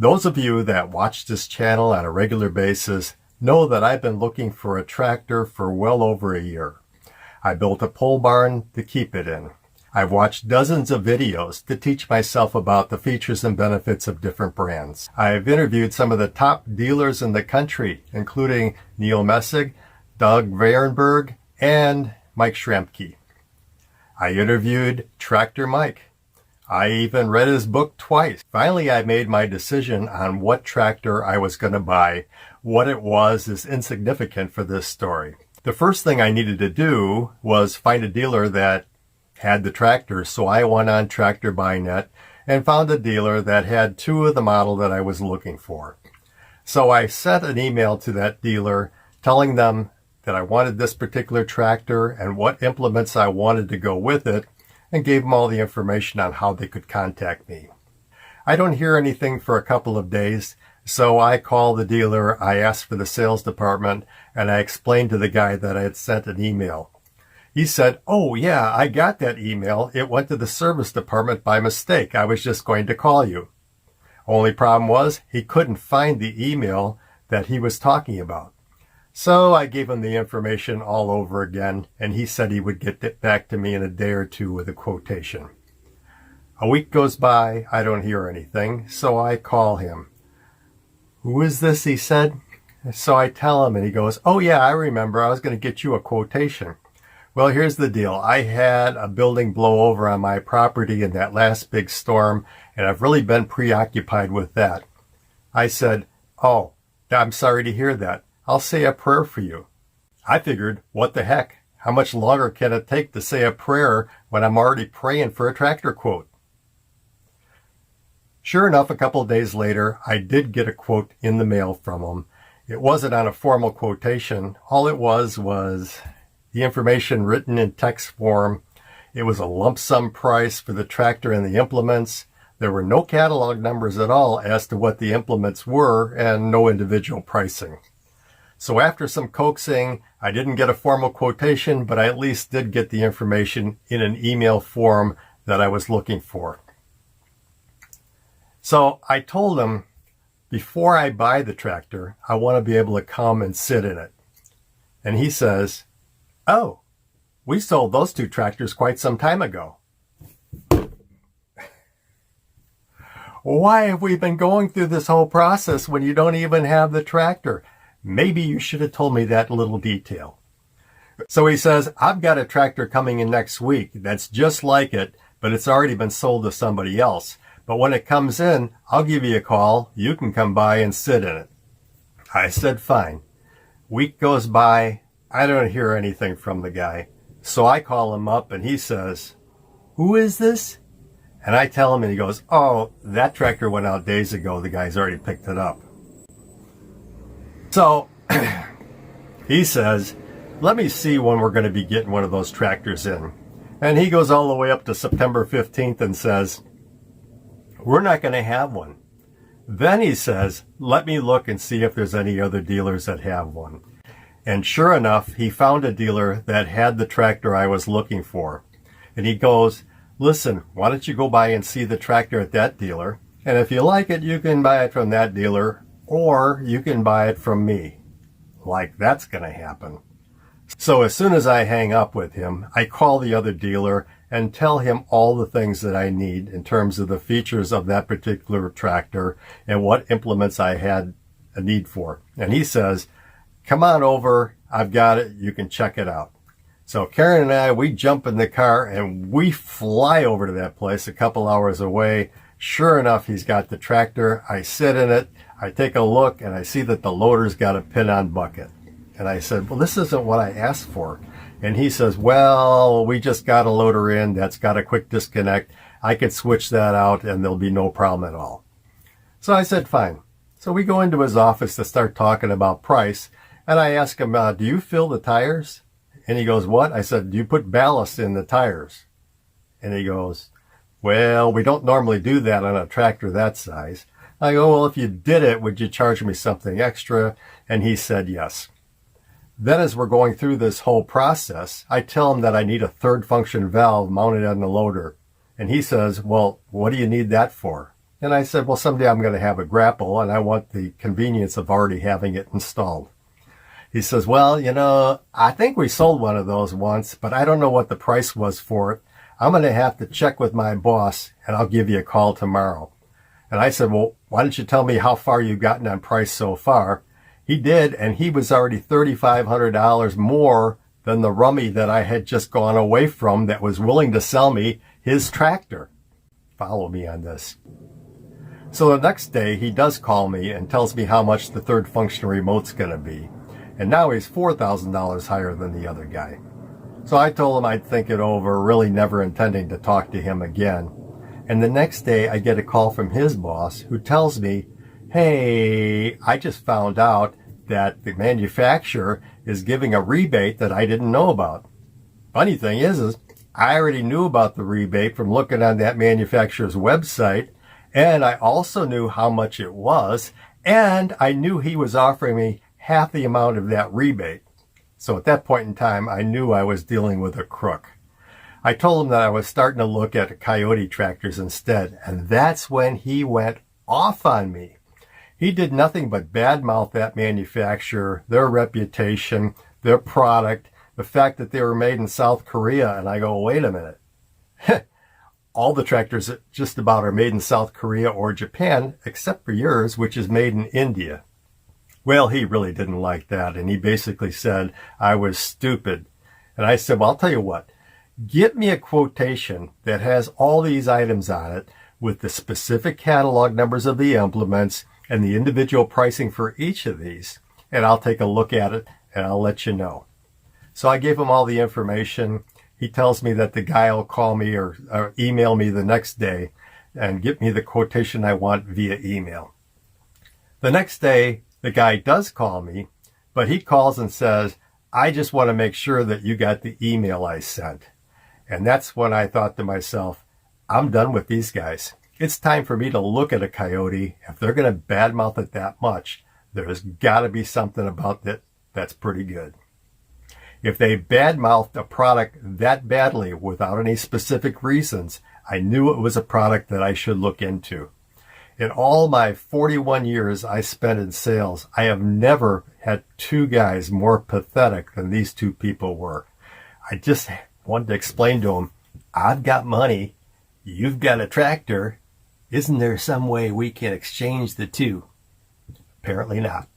Those of you that watch this channel on a regular basis know that I've been looking for a tractor for well over a year. I built a pole barn to keep it in. I've watched dozens of videos to teach myself about the features and benefits of different brands. I've interviewed some of the top dealers in the country, including Neil Messig, Doug Varenberg, and Mike Schramke. I interviewed Tractor Mike. I even read his book twice. Finally, I made my decision on what tractor I was going to buy. What it was is insignificant for this story. The first thing I needed to do was find a dealer that had the tractor, so I went on Tractor Buynet and found a dealer that had two of the model that I was looking for. So I sent an email to that dealer telling them that I wanted this particular tractor and what implements I wanted to go with it, and gave them all the information on how they could contact me. I don't hear anything for a couple of days, so I call the dealer, I asked for the sales department, and I explained to the guy that I had sent an email. He said, "Oh yeah, I got that email. It went to the service department by mistake. I was just going to call you." Only problem was he couldn't find the email that he was talking about. So I gave him the information all over again, and he said he would get it back to me in a day or two with a quotation. A week goes by, I don't hear anything, so I call him. "Who is this?" he said. So I tell him, and he goes, "Oh yeah, I remember. I was going to get you a quotation." Well, here's the deal. I had a building blow over on my property in that last big storm, and I've really been preoccupied with that. I said, "Oh, I'm sorry to hear that. I'll say a prayer for you." I figured, what the heck? How much longer can it take to say a prayer when I'm already praying for a tractor quote? Sure enough, a couple of days later, I did get a quote in the mail from him. It wasn't on a formal quotation. All it was the information written in text form. It was a lump sum price for the tractor and the implements. There were no catalog numbers at all as to what the implements were, and no individual pricing. So after some coaxing, I didn't get a formal quotation, but I at least did get the information in an email form that I was looking for. So I told him, before I buy the tractor, I want to be able to come and sit in it. And he says, "Oh, we sold those two tractors quite some time ago." Why have we been going through this whole process when you don't even have the tractor? Maybe you should have told me that little detail. So he says, "I've got a tractor coming in next week that's just like it, but it's already been sold to somebody else. But when it comes in, I'll give you a call. You can come by and sit in it." I said, fine. Week goes by. I don't hear anything from the guy. So I call him up and he says, "Who is this?" And I tell him and he goes, "Oh, that tractor went out days ago. The guy's already picked it up." So he says, "Let me see when we're going to be getting one of those tractors in." And he goes all the way up to September 15th and says, "We're not going to have one." Then he says, "Let me look and see if there's any other dealers that have one." And sure enough, he found a dealer that had the tractor I was looking for. And he goes, "Listen, why don't you go by and see the tractor at that dealer? And if you like it, you can buy it from that dealer, or you can buy it from me." Like that's going to happen. So as soon as I hang up with him, I call the other dealer and tell him all the things that I need in terms of the features of that particular tractor and what implements I had a need for. And he says, "Come on over. I've got it. You can check it out." So Karen and I, we jump in the car and we fly over to that place a couple hours away. Sure enough, he's got the tractor. I sit in it. I take a look and I see that the loader's got a pin-on bucket. And I said, "Well, this isn't what I asked for." And he says, "Well, we just got a loader in that's got a quick disconnect. I could switch that out and there'll be no problem at all." So I said, fine. So we go into his office to start talking about price. And I ask him, "Do you fill the tires?" And he goes, "What?" I said, "Do you put ballast in the tires?" And he goes, "Well, we don't normally do that on a tractor that size." I go, "Well, if you did it, would you charge me something extra?" And he said yes. Then as we're going through this whole process, I tell him that I need a third function valve mounted on the loader. And he says, "Well, what do you need that for?" And I said, well, someday I'm going to have a grapple and I want the convenience of already having it installed. He says, well, I think we sold one of those once, but I don't know what the price was for it. I'm going to have to check with my boss and I'll give you a call tomorrow. And I said, well, why don't you tell me how far you've gotten on price so far? He did, and he was already $3,500 more than the rummy that I had just gone away from that was willing to sell me his tractor. Follow me on this. So the next day, he does call me and tells me how much the third function remote's going to be. And now he's $4,000 higher than the other guy. So I told him I'd think it over, really never intending to talk to him again. And the next day, I get a call from his boss who tells me, hey, I just found out that the manufacturer is giving a rebate that I didn't know about. Funny thing is I already knew about the rebate from looking on that manufacturer's website, and I also knew how much it was, and I knew he was offering me half the amount of that rebate. So at that point in time, I knew I was dealing with a crook. I told him that I was starting to look at Coyote tractors instead, and that's when he went off on me. He did nothing but badmouth that manufacturer, their reputation, their product, the fact that they were made in South Korea, and I go, wait a minute. All the tractors just about are made in South Korea or Japan, except for yours, which is made in India. Well, he really didn't like that, and he basically said I was stupid. And I said, well, I'll tell you what. Get me a quotation that has all these items on it with the specific catalog numbers of the implements and the individual pricing for each of these, and I'll take a look at it and I'll let you know. So I gave him all the information. He tells me that the guy will call me or email me the next day and get me the quotation I want via email. The next day, the guy does call me, but he calls and says, I just want to make sure that you got the email I sent. And that's when I thought to myself, I'm done with these guys. It's time for me to look at a Coyote. If they're going to badmouth it that much, there's got to be something about it that's pretty good. If they badmouthed a product that badly without any specific reasons, I knew it was a product that I should look into. In all my 41 years I spent in sales, I have never had two guys more pathetic than these two people were. I just wanted to explain to them, I've got money, you've got a tractor. Isn't there some way we can exchange the two? Apparently not.